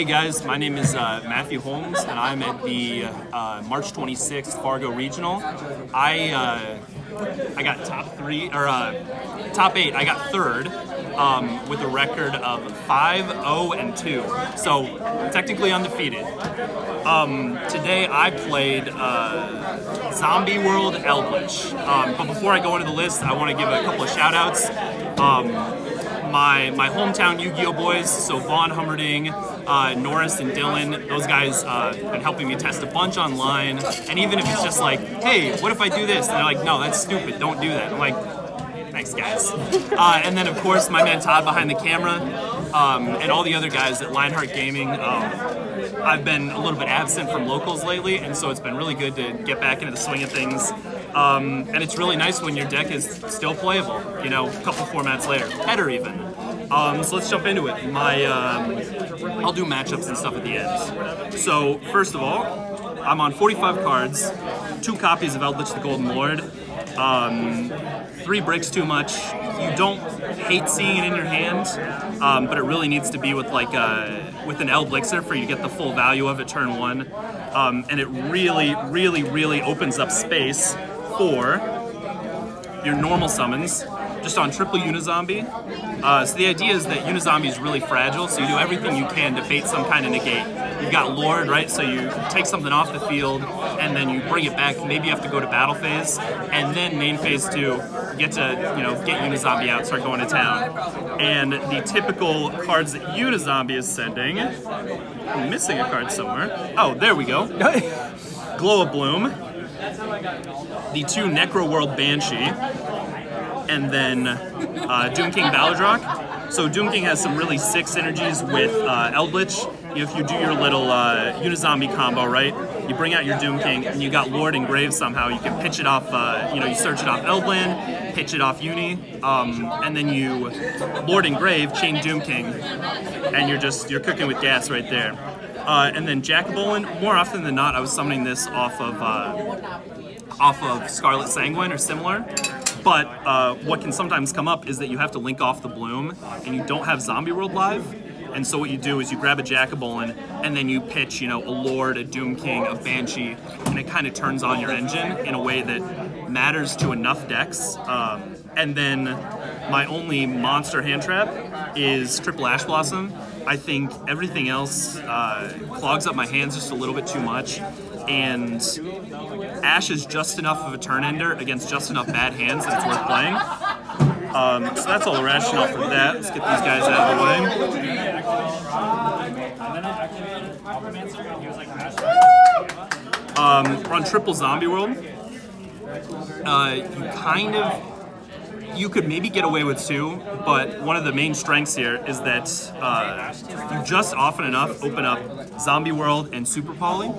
Hey guys, my name is Matthew Holmes, and I'm at the March 26th Fargo Regional. I got top 8. I got third with a record of 5-0-2, so technically undefeated. Today I played Zombie Eldlich. But before I go into the list, I want to give a couple of shout outs. My hometown Yugioh boys, so Vaughn, Hummerding, Norris, and Dylan, those guys have been helping me test a bunch online. And even if it's just like, hey, what if I do this? And they're like, no, that's stupid, don't do that. I'm like, thanks, guys. And then, of course, my man Todd behind the camera, and all the other guys at Lionheart Gaming. I've been a little bit absent from locals lately, and so it's been really good to get back into the swing of things. And it's really nice when your deck is still playable, a couple formats later, better even. So let's jump into it. I'll do matchups and stuff at the end. So first of all, I'm on 45 cards, 2 copies of Eldlich the Golden Lord, 3 bricks too much. You don't hate seeing it in your hand, but it really needs to be with with an Elblixir for you to get the full value of it turn 1. And it really opens up space for your normal summons, just on triple Unizombie. So the idea is that Unizombie is really fragile, so you do everything you can to bait some kind of negate. You've got Lord, right? So you take something off the field, and then you bring it back. Maybe you have to go to battle phase, and then main phase 2, get to get Unizombie out, start going to town. And the typical cards that Unizombie is sending, I'm missing a card somewhere. Oh, there we go. Glow of Bloom, the 2 Necro World Banshee, and then Doom King Baladrock. So Doom King has some really sick synergies with Eldlich. If you do your little Unizombie combo, right, you bring out your Doom King, and you got Lord Engraved somehow. You can pitch it off, you search it off Eldland, pitch it off Uni, and then you Lord Engrave, chain Doom King, and you're cooking with gas right there. And then Jackabolin, more often than not, I was summoning this off of Scarlet Sanguine or similar. But what can sometimes come up is that you have to link off the bloom, and you don't have Zombie World live. And so what you do is you grab a Jackabolin, and then you pitch, a Lord, a Doom King, a Banshee, and it kind of turns on your engine in a way that matters to enough decks. And then my only monster hand trap is triple Ash Blossom. I think everything else clogs up my hands just a little bit too much, and Ash is just enough of a turn ender against just enough bad hands that it's worth playing. So that's all the rationale for that. Let's get these guys out of the way. We're on triple Zombie World. You could maybe get away with 2, but one of the main strengths here is that you just often enough open up Zombie World and Super Poly.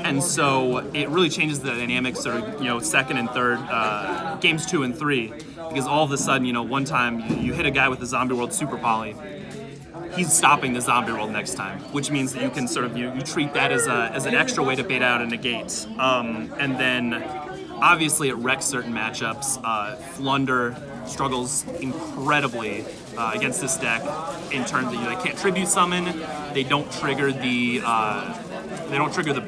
And so it really changes the dynamics sort of, second and third, games 2 and 3, because all of a sudden, one time you hit a guy with the Zombie World Super Poly, he's stopping the Zombie World next time, which means that you can sort of, you treat that as an extra way to bait out a negate. And then obviously it wrecks certain matchups. Flunder struggles incredibly against this deck in terms of they can't tribute summon, they don't trigger the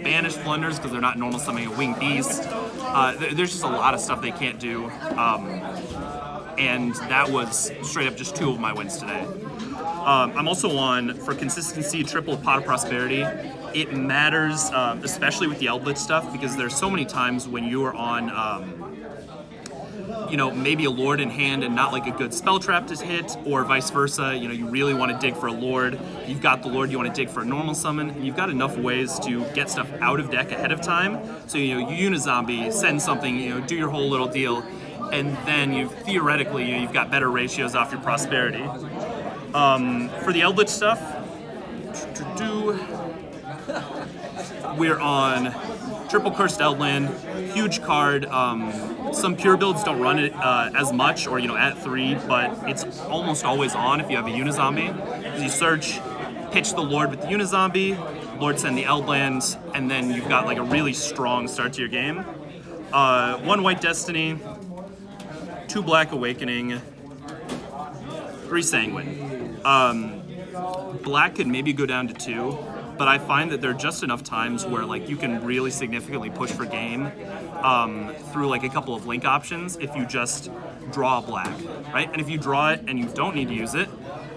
banished Flunders because they're not normal summoning a Winged Beast. There's just a lot of stuff they can't do. And that was straight up just 2 of my wins today. I'm also on, for consistency, triple Pot of Prosperity. It matters, especially with the Eldlich stuff, because there's so many times when you are on, maybe a Lord in hand and not like a good spell trap to hit, or vice versa. You really want to dig for a Lord. You've got the Lord, you want to dig for a normal summon, and you've got enough ways to get stuff out of deck ahead of time. So, you Unizombie, send something, do your whole little deal, and then you've got better ratios off your prosperity. For the Eldlich stuff, we're on triple Cursed Eldland, huge card. Some pure builds don't run it as much, or at 3, but it's almost always on if you have a Unizombie. You search, pitch the Lord with the Unizombie, Lord send the Eldlands, and then you've got like a really strong start to your game. 1 White Destiny, 2 Black Awakening, 3 Sanguine. black could maybe go down to 2, but I find that there are just enough times where like you can really significantly push for game through like a couple of link options if you just draw a black, right? And if you draw it and you don't need to use it,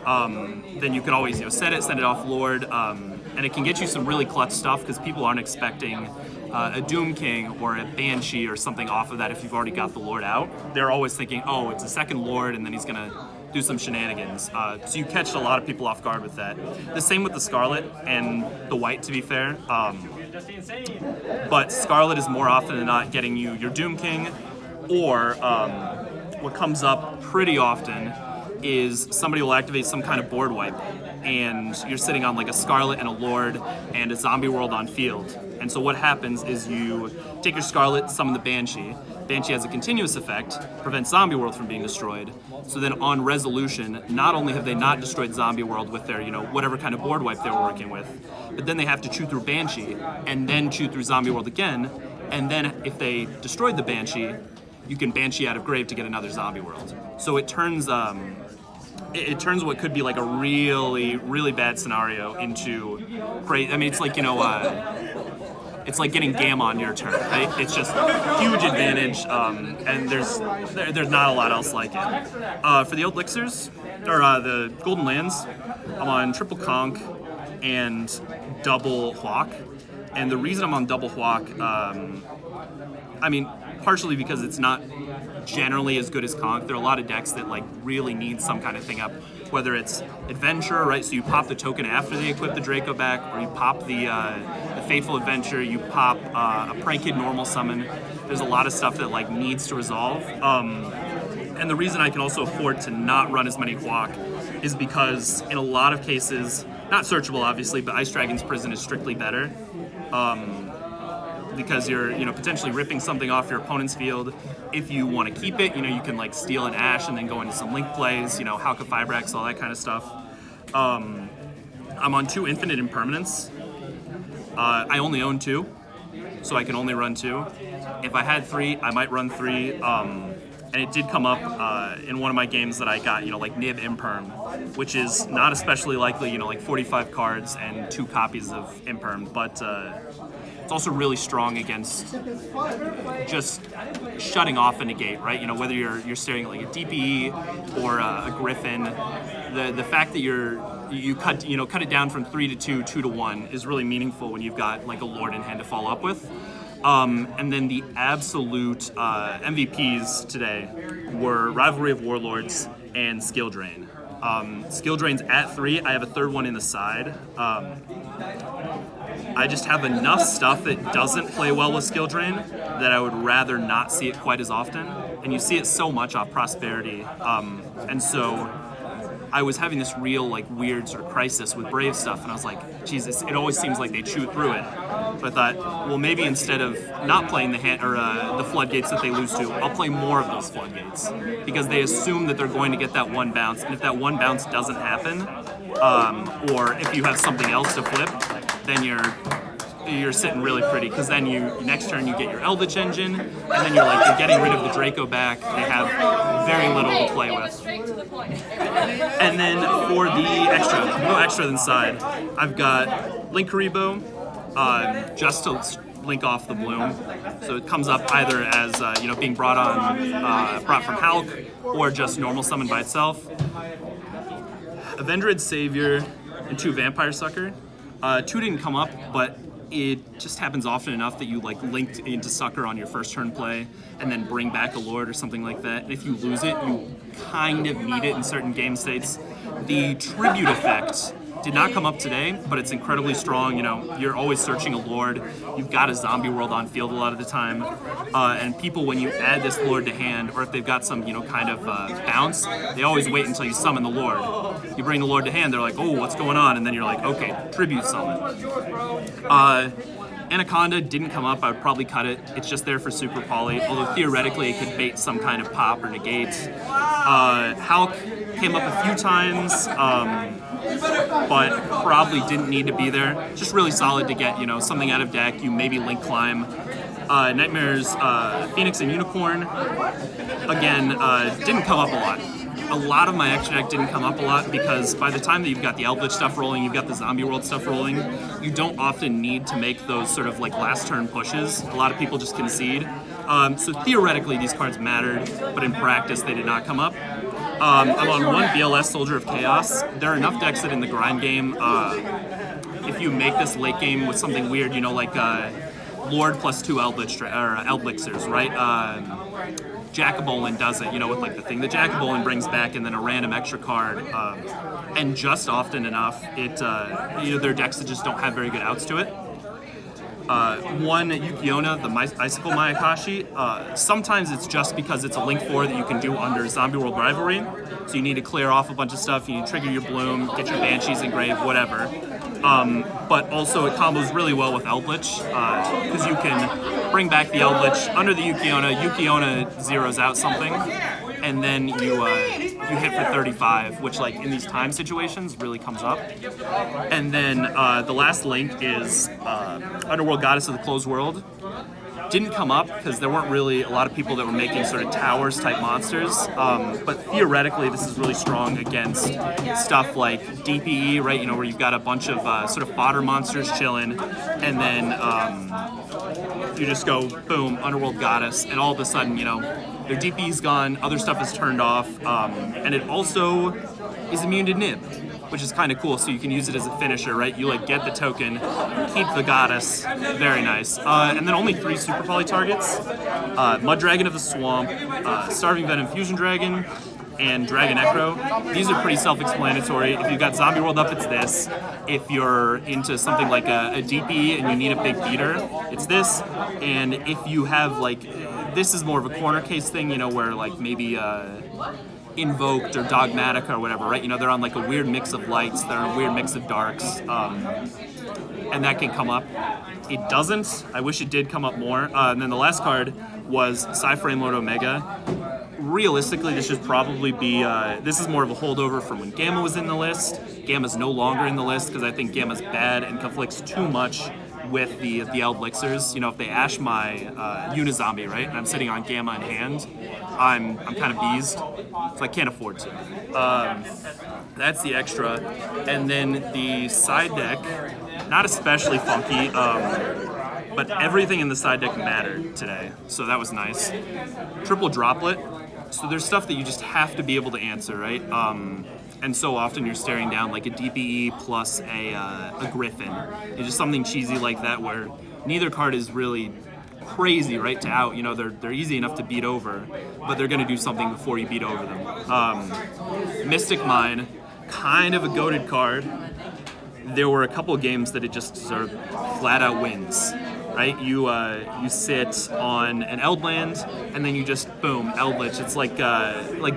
then you can always set it, send it off Lord, and it can get you some really clutch stuff because people aren't expecting a Doom King or a Banshee or something off of that if you've already got the Lord out. They're always thinking, oh, it's a second Lord and then he's gonna do some shenanigans. So you catch a lot of people off guard with that. The same with the Scarlet and the White, to be fair. But Scarlet is more often than not getting you your Doom King, or what comes up pretty often is somebody will activate some kind of board wipe and you're sitting on like a Scarlet and a Lord and a Zombie World on field. And so what happens is you take your Scarlet, summon the Banshee. Banshee has a continuous effect, prevents Zombie World from being destroyed. So then on resolution, not only have they not destroyed Zombie World with their, whatever kind of board wipe they were working with, but then they have to chew through Banshee and then chew through Zombie World again. And then if they destroyed the Banshee, you can Banshee out of grave to get another Zombie World. So it turns it turns what could be like a really, really bad scenario into great. I mean, it's like, it's like getting Gam on your turn, right? It's just huge advantage, and there's not a lot else like it. For the Elixirs, or the Golden Lands, I'm on triple Conch and double Hawk. And the reason I'm on double Hawk, I mean, partially because it's not generally as good as Conch. There are a lot of decks that like really need some kind of thing up, whether it's Adventure, right? So you pop the token after they equip the Draco back, or you pop the Fateful Adventure, you pop a Pranked normal summon. There's a lot of stuff that like needs to resolve. And the reason I can also afford to not run as many Hawk is because in a lot of cases, not searchable obviously, but Ice Dragon's Prison is strictly better. Because you're potentially ripping something off your opponent's field. If you want to keep it, you can like steal an Ash and then go into some link plays, Hauka Fibrax, all that kind of stuff. I'm on 2 Infinite Impermanence. I only own 2, so I can only run 2. If I had 3, I might run 3. And it did come up in one of my games that I got, like Nib Imperm, which is not especially likely, like 45 cards and 2 copies of Imperm, but it's also really strong against just shutting off a negate, right? Whether you're staring at like a DPE or a Griffin, the fact that you cut it down from 3 to 2, 2 to 1 is really meaningful when you've got like a Lord in hand to follow up with. And then the absolute MVPs today were Rivalry of Warlords and Skill Drain. Skill Drain's at 3. I have a third one in the side. I just have enough stuff that doesn't play well with Skill Drain that I would rather not see it quite as often. And you see it so much off Prosperity. And so I was having this real like weird sort of crisis with Brave stuff, and I was like, Jesus, it always seems like they chew through it. So I thought, well, maybe instead of not playing the floodgates that they lose to, I'll play more of those floodgates, because they assume that they're going to get that one bounce, and if that one bounce doesn't happen, or if you have something else to flip, then you're sitting really pretty, because then next turn you get your Eldlich engine, and then you're getting rid of the Draco back. They have very little to play with. And then for the extra, no extra than side, I've got Link Karibo, just to link off the Bloom. So it comes up either as being brought from Hulk, or just normal summon by itself. Avenged Savior and 2 Vampire Sucker. 2 didn't come up, but it just happens often enough that you linked into Sucker on your first turn play and then bring back a Lord or something like that. And if you lose it, you kind of need it in certain game states. The Tribute effect did not come up today, but it's incredibly strong. You're always searching a Lord. You've got a Zombie World on field a lot of the time. And people, when you add this Lord to hand, or if they've got some, kind of bounce, they always wait until you summon the Lord. You bring the Lord to hand, they're like, oh, what's going on? And then you're like, okay, Tribute summon. Anaconda didn't come up. I would probably cut it. It's just there for Super Poly, although theoretically it could bait some kind of pop or negate. Hulk came up a few times, but probably didn't need to be there. Just really solid to get, something out of deck. You maybe Link Climb. Nightmares, Phoenix and Unicorn, again, didn't come up a lot. a lot of my extra deck didn't come up a lot because by the time that you've got the Eldlich stuff rolling, you've got the Zombie World stuff rolling, you don't often need to make those sort of like last turn pushes. A lot of people just concede. So theoretically these cards mattered, but in practice they did not come up. I'm on one BLS Soldier of Chaos. There are enough decks that in the grind game, if you make this late game with something weird, you know, like Lord plus 2 Eldlichers, right? Jackabolin does it, you know, with like the thing that Jackabolin brings back and then a random extra card. And just often enough, you know, there are decks that just don't have very good outs to it. One Yugioh, the Icicle Mayakashi, sometimes it's just because it's a Link 4 that you can do under Zombie World Rivalry. So you need to clear off a bunch of stuff, you need to trigger your Bloom, get your Banshees engraved, whatever. But also it combos really well with Eldlich, because you can bring back the Eldlich under the Yugioh zeroes out something, and then you hit for 35, which like in these time situations really comes up. And then the last link is Underworld Goddess of the Closed World. Didn't come up because there weren't really a lot of people that were making sort of towers type monsters, but theoretically this is really strong against stuff like DPE, right? You know, where you've got a bunch of sort of fodder monsters chilling, and then you just go boom, Underworld Goddess, and all of a sudden, you know, their DPE's gone, other stuff is turned off, and it also is immune to Nib, which is kind of cool, so you can use it as a finisher, right? You like get the token, keep the goddess, very nice. And then only 3 Super Poly targets, Mud Dragon of the Swamp, Starving Venom Fusion Dragon, and Dragon Echo. These are pretty self-explanatory. If you've got Zombie World up, it's this. If you're into something like a DP and you need a big beater, it's this. And if you have like, this is more of a corner case thing, you know, where like maybe Invoked or Dogmatic or whatever, right? You know, they're on like a weird mix of lights, they're on a weird mix of darks, and that can come up. It doesn't. I wish it did come up more. And then the last card was Psy-Frame Lord Omega. Realistically, this should probably be, this is more of a holdover from when Gamma was in the list. Gamma's no longer in the list because I think Gamma's bad and conflicts too much with the Eldlichers. You know, if they ash my Unizombie, right, and I'm sitting on Gamma in hand, I'm kind of beezed, so I can't afford to. That's the extra. And then the side deck, not especially funky, but everything in the side deck mattered today, so that was nice. Triple Droplet, so there's stuff that you just have to be able to answer, right? And so often you're staring down like a DPE plus a Griffin. It's just something cheesy like that where neither card is really crazy, right, to out. You know, they're easy enough to beat over, but they're going to do something before you beat over them. Mystic Mine, kind of a goated card. There were a couple of games that it just sort of flat out wins. Right, you sit on an Eldland, and then you just boom, Eldlich. It's like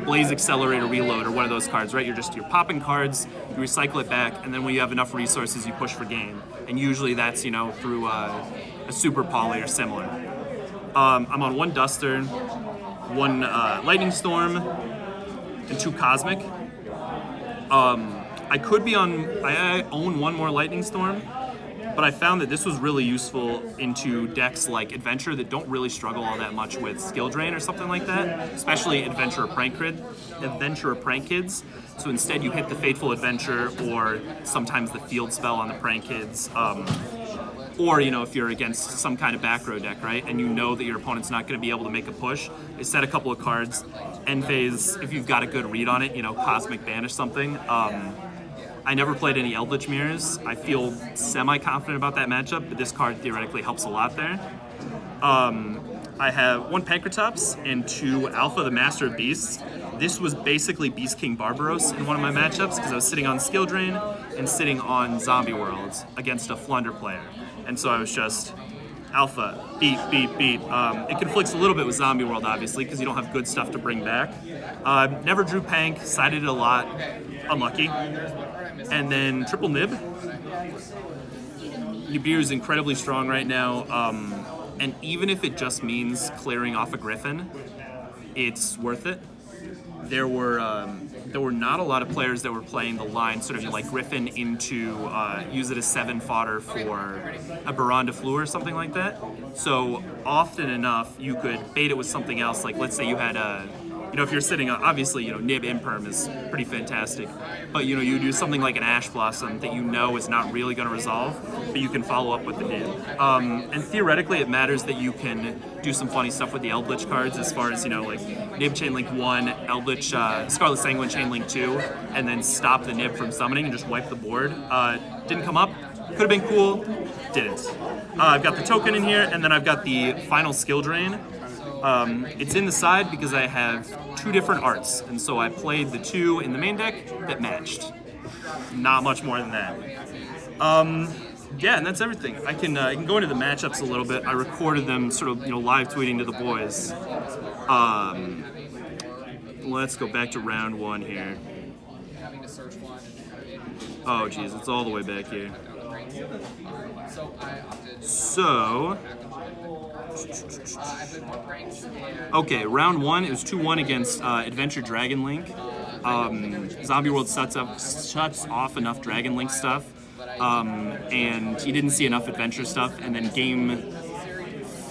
Blaze Accelerator Reload or one of those cards, right? You're popping cards, you recycle it back, and then when you have enough resources, you push for game. And usually that's, you know, through a Super Poly or similar. I'm on one Duster, one Lightning Storm, and 2 Cosmic. I own one more Lightning Storm. But I found that this was really useful into decks like Adventure that don't really struggle all that much with skill drain or something like that, especially Adventure or Prank Kids. So instead you hit the Fateful Adventure or sometimes the Field Spell on the Prank Kids. Or, you know, if you're against some kind of back row deck, right, and you know that your opponent's not going to be able to make a push, they set a couple of cards. End phase, if you've got a good read on it, you know, Cosmic Banish something. I never played any Eldritch Mirrors. I feel semi-confident about that matchup, but this card theoretically helps a lot there. I have 1 Pancratops and 2 Alpha, the Master of Beasts. This was basically Beast King Barbaros in one of my matchups because I was sitting on Skill Drain and sitting on Zombie World against a Flunder player. And so I was just Alpha, beat. It conflicts a little bit with Zombie World, obviously, because you don't have good stuff to bring back. Never drew Pank, sided it a lot, unlucky. And then Triple Nib. Nibiru is incredibly strong right now, and even if it just means clearing off a Griffin, it's worth it. There were not a lot of players that were playing the line sort of like Griffin into use it as 7 fodder for a Baron de Fleur or something like that. So often enough, you could bait it with something else. Like let's say you had a if you're sitting on, obviously, nib imperm is pretty fantastic, but you do something like an Ash Blossom that is not really going to resolve, but you can follow up with the nib. And theoretically, it matters that you can do some funny stuff with the Eldlich cards, as far as like nib Chainlink 1, Eldlich Scarlet Sanguine Chainlink 2, and then stop the nib from summoning and just wipe the board. Didn't come up. Could have been cool. Didn't. I've got the token in here, and then I've got the final skill drain. It's in the side because I have 2 different arts, and so I played the 2 in the main deck that matched. Not much more than that. Yeah, and that's everything. I can go into the matchups a little bit. I recorded them sort of live tweeting to the boys. Let's go back to round 1 here. Oh geez, it's all the way back here. So, okay, round 1, it was 2-1 against Adventure Dragon Link. Zombie World shuts off enough Dragon Link stuff, and he didn't see enough Adventure stuff, and then game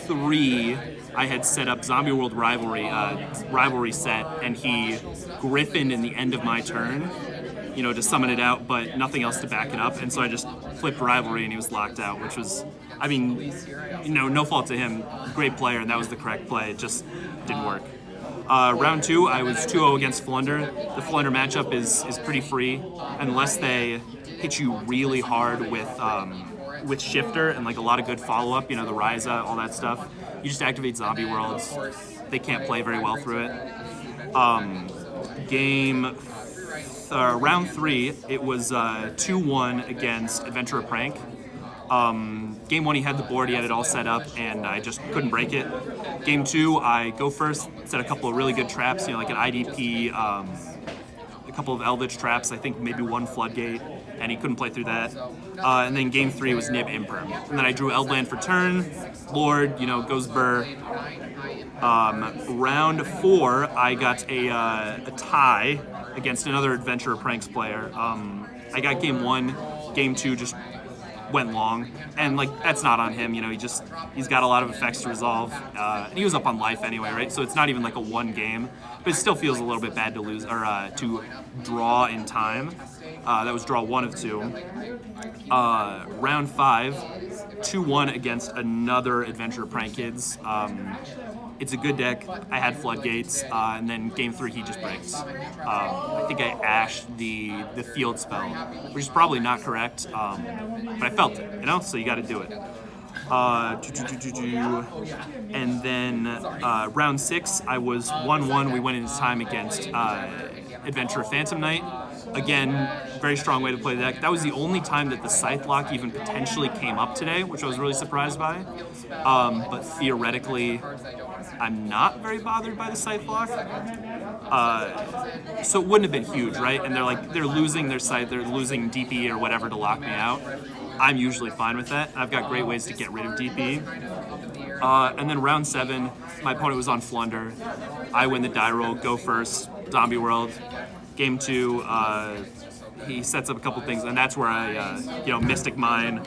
3, I had set up Zombie World rivalry set, and he Griffined in the end of my turn, to summon it out, but nothing else to back it up, and so I just flipped Rivalry and he was locked out, which was, no fault to him. Great player, and that was the correct play. It just didn't work. Round 2, I was 2-0 against Flunder. The Flunder matchup is pretty free, unless they hit you really hard with Shifter and like a lot of good follow-up, the Ryza, all that stuff. You just activate Zombie Worlds. They can't play very well through it. Round 3, it was 2-1 against Adventurer Prank. Game 1, he had the board, he had it all set up, and I just couldn't break it. Game 2, I go first, set a couple of really good traps, like an IDP, a couple of Eldritch traps, I think maybe 1 Floodgate, and he couldn't play through that. And then Game 3 was Nib Imperm. And then I drew Eldland for turn, Lord, goes Burr. Round 4, I got a tie against another Adventurer Pranks player. I got game 1, game 2 just went long, and that's not on him. He's got a lot of effects to resolve, and he was up on life anyway, right? So it's not even like a 1 game, but it still feels a little bit bad to lose or to draw in time. That was draw 1 of 2. Round 5, 2-1 against another Adventurer Prank Kids. It's a good deck. I had Floodgates, and then game 3 he just breaks. I think I ashed the field spell, which is probably not correct, but I felt it, so you got to do it. And then round 6, I was 1-1. We went into time against Adventurer Phantom Knight. Again, very strong way to play the deck. That was the only time that the Scythe Lock even potentially came up today, which I was really surprised by. But theoretically, I'm not very bothered by the Scythe Lock. So it wouldn't have been huge, right? And they're losing their Scythe, they're losing DP or whatever to lock me out. I'm usually fine with that. I've got great ways to get rid of DP. And then round 7, my opponent was on Flunder. I win the die roll, go first, Zombie World. Game 2, he sets up a couple things, and that's where I, Mystic Mine,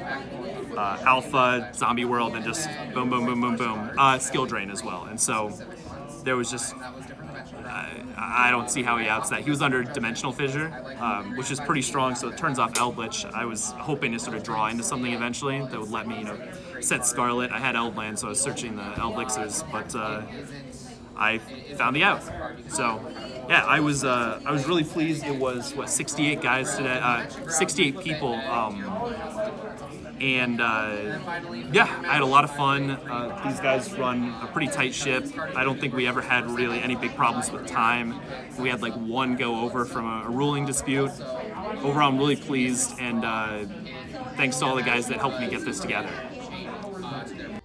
Alpha, Zombie World, and just boom, boom, boom, boom, boom. Skill drain as well, and so there was just, I don't see how he outs that. He was under Dimensional Fissure, which is pretty strong, so it turns off Eldlich. I was hoping to sort of draw into something eventually that would let me, set Scarlet. I had Eldland, so I was searching the Eldixirs, but I found the out. So yeah, I was really pleased. It was 68 guys today, 68 people, and yeah, I had a lot of fun. These guys run a pretty tight ship. I don't think we ever had really any big problems with time. We had 1 go over from a ruling dispute. Overall, I'm really pleased, and thanks to all the guys that helped me get this together.